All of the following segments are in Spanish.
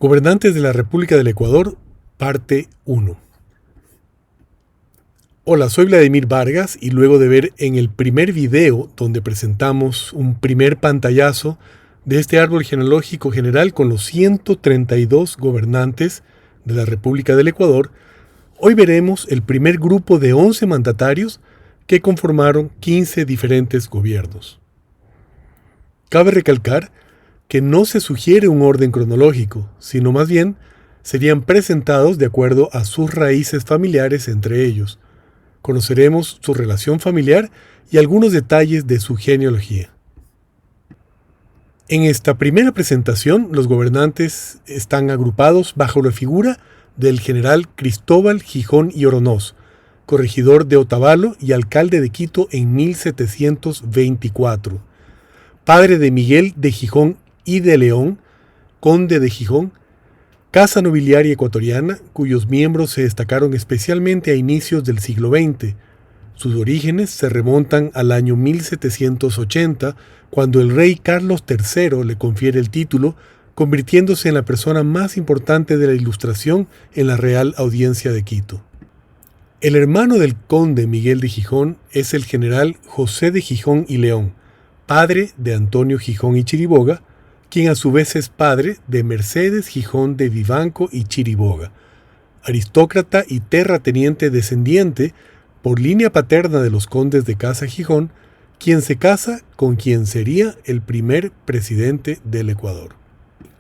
Gobernantes de la República del Ecuador, parte 1. Hola, soy Vladimir Vargas y luego de ver en el primer video donde presentamos un primer pantallazo de este árbol genealógico general con los 132 gobernantes de la República del Ecuador, hoy veremos el primer grupo de 11 mandatarios que conformaron 15 diferentes gobiernos. Cabe recalcar que no se sugiere un orden cronológico, sino más bien serían presentados de acuerdo a sus raíces familiares entre ellos. Conoceremos su relación familiar y algunos detalles de su genealogía. En esta primera presentación, los gobernantes están agrupados bajo la figura del general Cristóbal Gijón y Oronoz, corregidor de Otavalo y alcalde de Quito en 1724, padre de Miguel de Gijón y de León, conde de Gijón, casa nobiliaria ecuatoriana, cuyos miembros se destacaron especialmente a inicios del siglo XX. Sus orígenes se remontan al año 1780, cuando el rey Carlos III le confiere el título, convirtiéndose en la persona más importante de la Ilustración en la Real Audiencia de Quito. El hermano del conde Miguel de Gijón es el general José de Gijón y León, padre de Antonio Gijón y Chiriboga, quien a su vez es padre de Mercedes Gijón de Vivanco y Chiriboga, aristócrata y terrateniente descendiente por línea paterna de los condes de Casa Gijón, quien se casa con quien sería el primer presidente del Ecuador.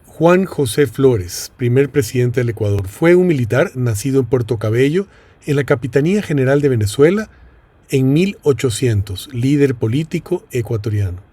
Juan José Flores, primer presidente del Ecuador, fue un militar nacido en Puerto Cabello, en la Capitanía General de Venezuela, en 1800, líder político ecuatoriano.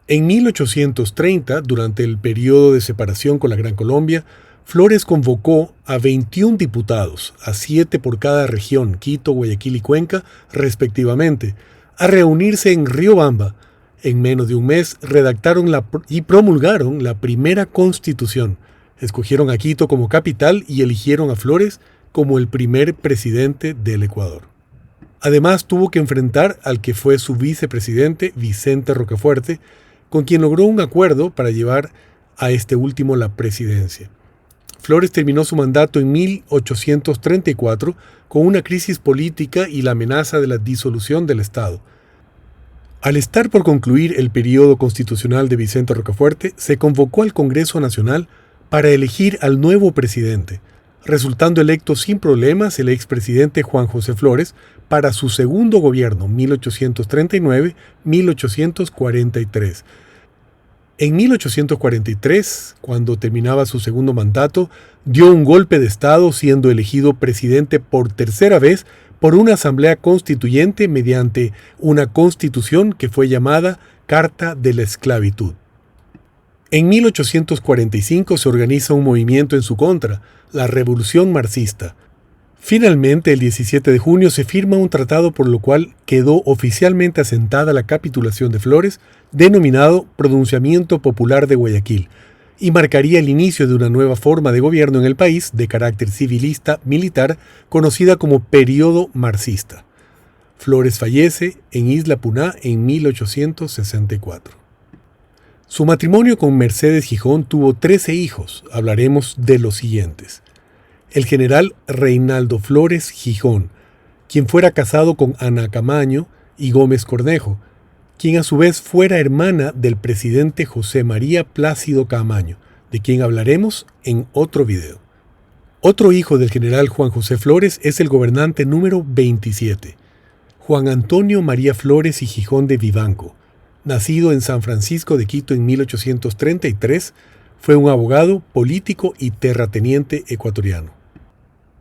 En 1830, durante el periodo de separación con la Gran Colombia, Flores convocó a 21 diputados, a 7 por cada región, Quito, Guayaquil y Cuenca, respectivamente, a reunirse en Riobamba. En menos de un mes redactaron y promulgaron la primera Constitución, escogieron a Quito como capital y eligieron a Flores como el primer presidente del Ecuador. Además, tuvo que enfrentar al que fue su vicepresidente, Vicente Rocafuerte, con quien logró un acuerdo para llevar a este último la presidencia. Flores terminó su mandato en 1834 con una crisis política y la amenaza de la disolución del Estado. Al estar por concluir el periodo constitucional de Vicente Rocafuerte, se convocó al Congreso Nacional para elegir al nuevo presidente, resultando electo sin problemas el expresidente Juan José Flores para su segundo gobierno, 1839-1843. En 1843, cuando terminaba su segundo mandato, dio un golpe de Estado siendo elegido presidente por tercera vez por una asamblea constituyente mediante una constitución que fue llamada Carta de la Esclavitud. En 1845 se organiza un movimiento en su contra, la Revolución Marxista. Finalmente, el 17 de junio se firma un tratado por lo cual quedó oficialmente asentada la capitulación de Flores, denominado Pronunciamiento Popular de Guayaquil, y marcaría el inicio de una nueva forma de gobierno en el país de carácter civilista militar, conocida como Período Marxista. Flores fallece en Isla Puná en 1864. Su matrimonio con Mercedes Gijón tuvo 13 hijos. Hablaremos de los siguientes. El general Reinaldo Flores Gijón, quien fuera casado con Ana Camaño y Gómez Cornejo, quien a su vez fuera hermana del presidente José María Plácido Camaño, de quien hablaremos en otro video. Otro hijo del general Juan José Flores es el gobernante número 27, Juan Antonio María Flores y Gijón de Vivanco. Nacido en San Francisco de Quito en 1833, fue un abogado, político y terrateniente ecuatoriano.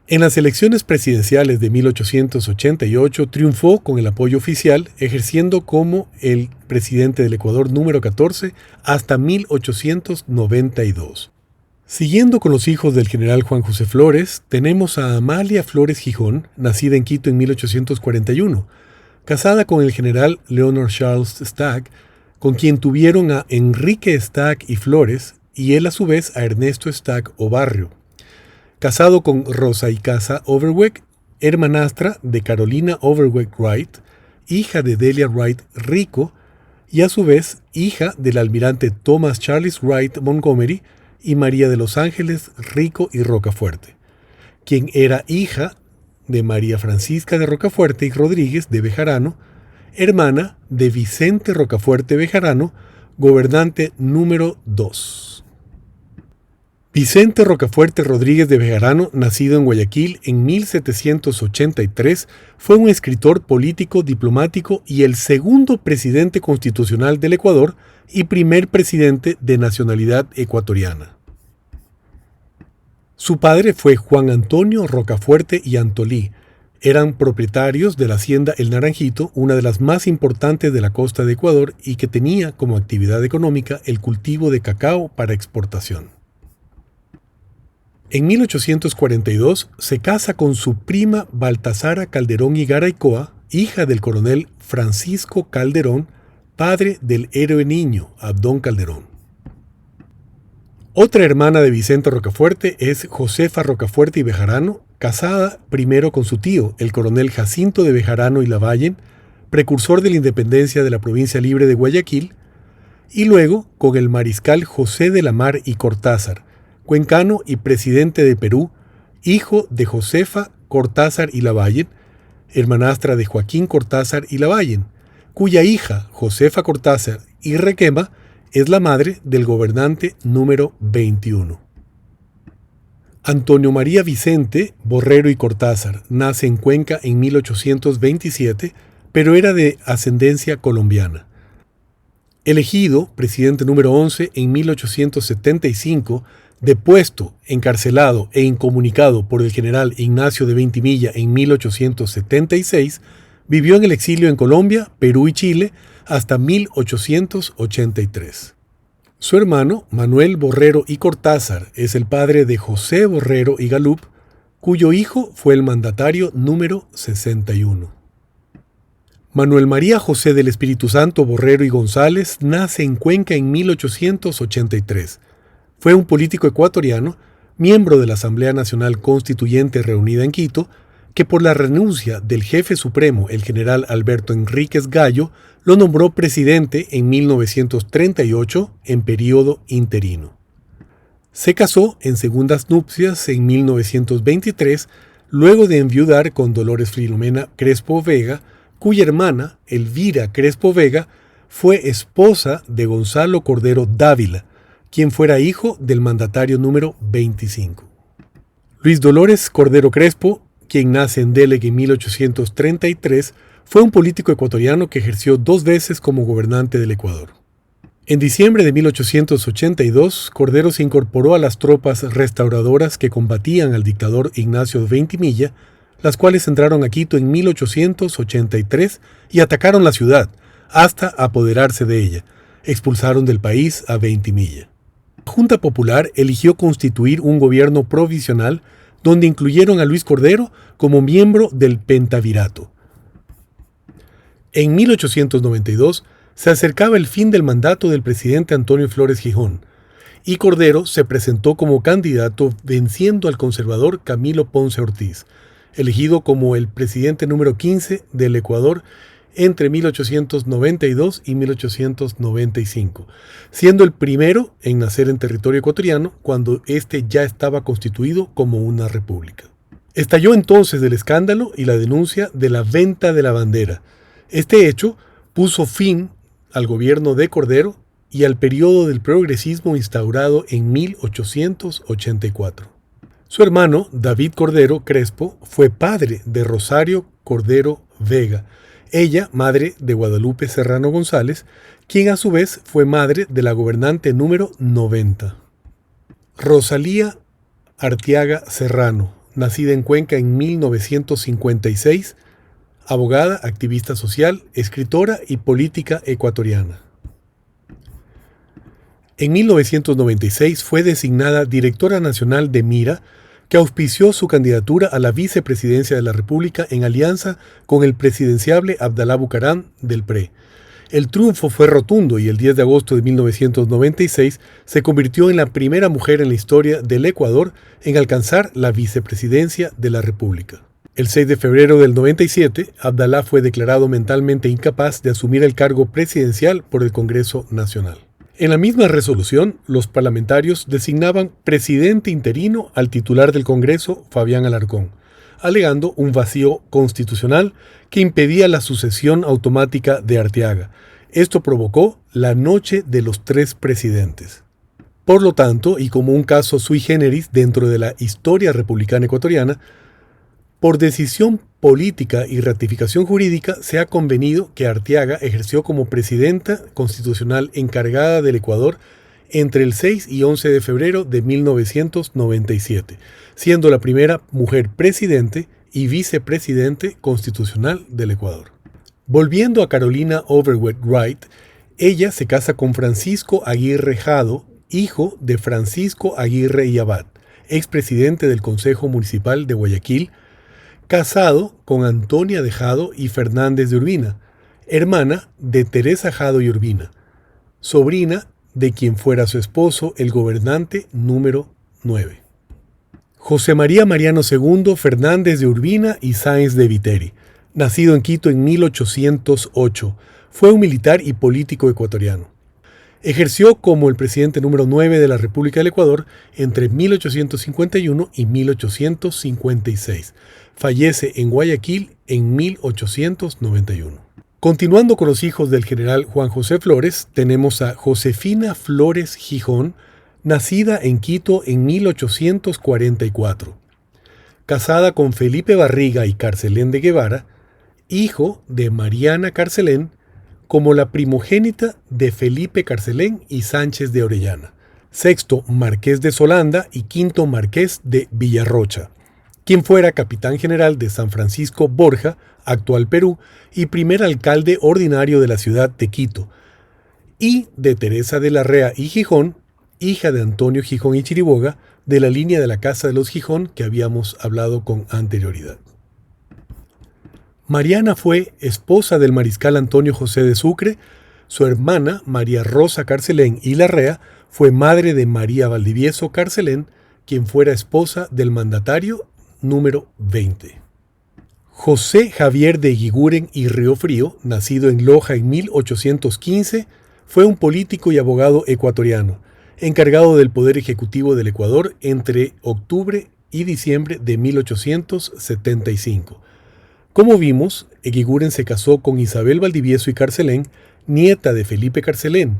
En las elecciones presidenciales de 1888 triunfó con el apoyo oficial, ejerciendo como el presidente del Ecuador número 14 hasta 1892. Siguiendo con los hijos del general Juan José Flores, tenemos a Amalia Flores Gijón, nacida en Quito en 1841, casada con el general Leonard Charles Stack, con quien tuvieron a Enrique Stack y Flores, y él a su vez a Ernesto Stack Obarrio. Casado con Rosa Icaza Overweg, hermanastra de Carolina Overweg Wright, hija de Delia Wright Rico, y a su vez hija del almirante Thomas Charles Wright Montgomery y María de los Ángeles Rico y Rocafuerte, quien era hija de María Francisca de Rocafuerte y Rodríguez de Bejarano, hermana de Vicente Rocafuerte Bejarano, gobernante número 2. Vicente Rocafuerte Rodríguez de Bejarano, nacido en Guayaquil en 1783, fue un escritor político, diplomático y el segundo presidente constitucional del Ecuador y primer presidente de nacionalidad ecuatoriana. Su padre fue Juan Antonio Rocafuerte y Antolí. Eran propietarios de la hacienda El Naranjito, una de las más importantes de la costa de Ecuador y que tenía como actividad económica el cultivo de cacao para exportación. En 1842 se casa con su prima Baltasara Calderón y Garaycoa, hija del coronel Francisco Calderón, padre del héroe niño Abdón Calderón. Otra hermana de Vicente Rocafuerte es Josefa Rocafuerte y Bejarano, casada primero con su tío, el coronel Jacinto de Bejarano y Lavallen, precursor de la independencia de la provincia libre de Guayaquil, y luego con el mariscal José de la Mar y Cortázar, cuencano y presidente de Perú, hijo de Josefa Cortázar y Lavallen, hermanastra de Joaquín Cortázar y Lavallen, cuya hija, Josefa Cortázar y Requema, es la madre del gobernante número 21. Antonio María Vicente Borrero y Cortázar nace en Cuenca en 1827, pero era de ascendencia colombiana. Elegido presidente número 11 en 1875, depuesto, encarcelado e incomunicado por el general Ignacio de Veintimilla en 1876, vivió en el exilio en Colombia, Perú y Chile hasta 1883. Su hermano, Manuel Borrero y Cortázar, es el padre de José Borrero y Galup, cuyo hijo fue el mandatario número 61. Manuel María José del Espíritu Santo Borrero y González nace en Cuenca en 1883. Fue un político ecuatoriano, miembro de la Asamblea Nacional Constituyente reunida en Quito, que por la renuncia del jefe supremo, el general Alberto Enríquez Gallo, lo nombró presidente en 1938 en periodo interino. Se casó en segundas nupcias en 1923, luego de enviudar con Dolores Filomena Crespo Vega, cuya hermana, Elvira Crespo Vega, fue esposa de Gonzalo Cordero Dávila, quien fuera hijo del mandatario número 25. Luis Dolores Cordero Crespo, quien nace en Delegue en 1833, fue un político ecuatoriano que ejerció 2 veces como gobernante del Ecuador. En diciembre de 1882, Cordero se incorporó a las tropas restauradoras que combatían al dictador Ignacio de Veintimilla, las cuales entraron a Quito en 1883 y atacaron la ciudad, hasta apoderarse de ella. Expulsaron del país a Veintimilla. La Junta Popular eligió constituir un gobierno provisional donde incluyeron a Luis Cordero como miembro del Pentavirato. En 1892 se acercaba el fin del mandato del presidente Antonio Flores Gijón, y Cordero se presentó como candidato venciendo al conservador Camilo Ponce Ortiz, elegido como el presidente número 15 del Ecuador entre 1892 y 1895, siendo el primero en nacer en territorio ecuatoriano cuando éste ya estaba constituido como una república. Estalló entonces el escándalo y la denuncia de la venta de la bandera. Este hecho puso fin al gobierno de Cordero y al periodo del progresismo instaurado en 1884. Su hermano, David Cordero Crespo, fue padre de Rosario Cordero Vega, ella madre de Guadalupe Serrano González, quien a su vez fue madre de la gobernante número 90. Rosalía Arteaga Serrano, nacida en Cuenca en 1956, abogada, activista social, escritora y política ecuatoriana. En 1996 fue designada directora nacional de Mira, que auspició su candidatura a la vicepresidencia de la República en alianza con el presidenciable Abdalá Bucaram del PRE. El triunfo fue rotundo y el 10 de agosto de 1996 se convirtió en la primera mujer en la historia del Ecuador en alcanzar la vicepresidencia de la República. El 6 de febrero del 97, Abdalá fue declarado mentalmente incapaz de asumir el cargo presidencial por el Congreso Nacional. En la misma resolución, los parlamentarios designaban presidente interino al titular del Congreso, Fabián Alarcón, alegando un vacío constitucional que impedía la sucesión automática de Arteaga. Esto provocó la noche de los 3 presidentes. Por lo tanto, y como un caso sui generis dentro de la historia republicana ecuatoriana, por decisión política y ratificación jurídica se ha convenido que Arteaga ejerció como presidenta constitucional encargada del Ecuador entre el 6 y 11 de febrero de 1997, siendo la primera mujer presidente y vicepresidente constitucional del Ecuador. Volviendo a Carolina Overweg Wright, ella se casa con Francisco Aguirre Jado, hijo de Francisco Aguirre y Abad, expresidente del Consejo Municipal de Guayaquil, casado con Antonia de Jado y Fernández de Urbina, hermana de Teresa Jado y Urbina, sobrina de quien fuera su esposo, el gobernante número 9. José María Mariano II Fernández de Urbina y Sáenz de Viteri, nacido en Quito en 1808, fue un militar y político ecuatoriano. Ejerció como el presidente número 9 de la República del Ecuador entre 1851 y 1856. Fallece en Guayaquil en 1891. Continuando con los hijos del general Juan José Flores, tenemos a Josefina Flores Gijón, nacida en Quito en 1844. Casada con Felipe Barriga y Carcelén de Guevara, hijo de Mariana Carcelén, como la primogénita de Felipe Carcelén y Sánchez de Orellana, sexto marqués de Solanda y quinto marqués de Villarrocha, quien fuera capitán general de San Francisco Borja, actual Perú, y primer alcalde ordinario de la ciudad de Quito, y de Teresa de Larrea y Gijón, hija de Antonio Gijón y Chiriboga, de la línea de la Casa de los Gijón que habíamos hablado con anterioridad. Mariana fue esposa del mariscal Antonio José de Sucre. Su hermana, María Rosa Carcelén y Larrea, fue madre de María Valdivieso Carcelén, quien fuera esposa del mandatario número 20. José Javier de Eguiguren y Riofrío, nacido en Loja en 1815, fue un político y abogado ecuatoriano, encargado del Poder Ejecutivo del Ecuador entre octubre y diciembre de 1875. Como vimos, Eguiguren se casó con Isabel Valdivieso y Carcelén, nieta de Felipe Carcelén.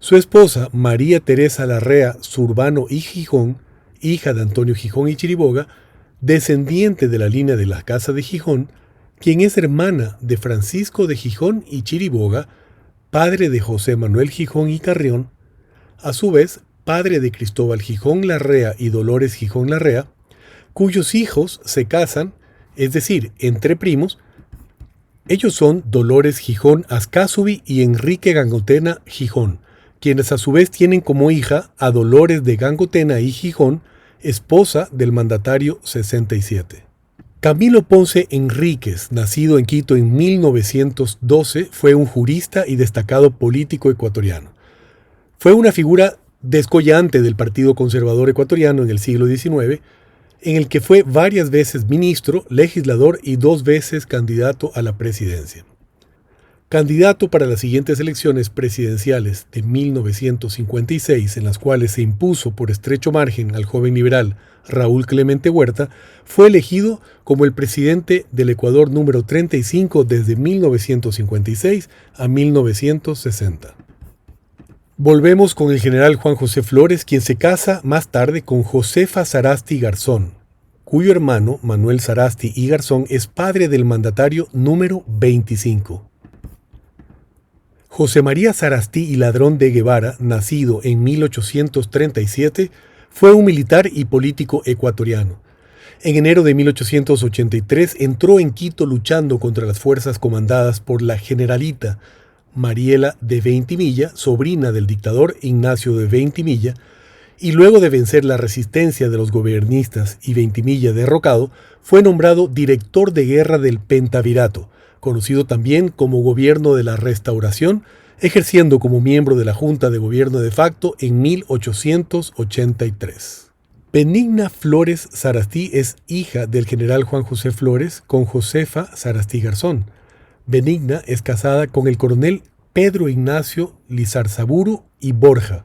Su esposa, María Teresa Larrea Zurbano y Gijón, hija de Antonio Gijón y Chiriboga, descendiente de la línea de la Casa de Gijón, quien es hermana de Francisco de Gijón y Chiriboga, padre de José Manuel Gijón y Carrión, a su vez padre de Cristóbal Gijón Larrea y Dolores Gijón Larrea, cuyos hijos se casan, es decir, entre primos. Ellos son Dolores Gijón Ascasubi y Enrique Gangotena Gijón, quienes a su vez tienen como hija a Dolores de Gangotena y Gijón, esposa del mandatario 67. Camilo Ponce Enríquez, nacido en Quito en 1912, fue un jurista y destacado político ecuatoriano. Fue una figura descollante del Partido Conservador Ecuatoriano en el siglo XIX, en el que fue varias veces ministro, legislador y 2 veces candidato a la presidencia. Candidato para las siguientes elecciones presidenciales de 1956, en las cuales se impuso por estrecho margen al joven liberal Raúl Clemente Huerta, fue elegido como el presidente del Ecuador número 35 desde 1956 a 1960. Volvemos con el general Juan José Flores, quien se casa más tarde con Josefa Sarasti Garzón, cuyo hermano Manuel Sarasti y Garzón es padre del mandatario número 25. José María Sarasti y Ladrón de Guevara, nacido en 1837, fue un militar y político ecuatoriano. En enero de 1883 entró en Quito luchando contra las fuerzas comandadas por la generalita Mariela de Veintimilla, sobrina del dictador Ignacio de Veintimilla, y luego de vencer la resistencia de los gobernistas y Veintimilla derrocado, fue nombrado director de guerra del Pentavirato, conocido también como Gobierno de la Restauración, ejerciendo como miembro de la Junta de Gobierno de facto en 1883. Benigna Flores Sarasti es hija del general Juan José Flores con Josefa Sarasti Garzón. Benigna es casada con el coronel Pedro Ignacio Lizarzaburu y Borja.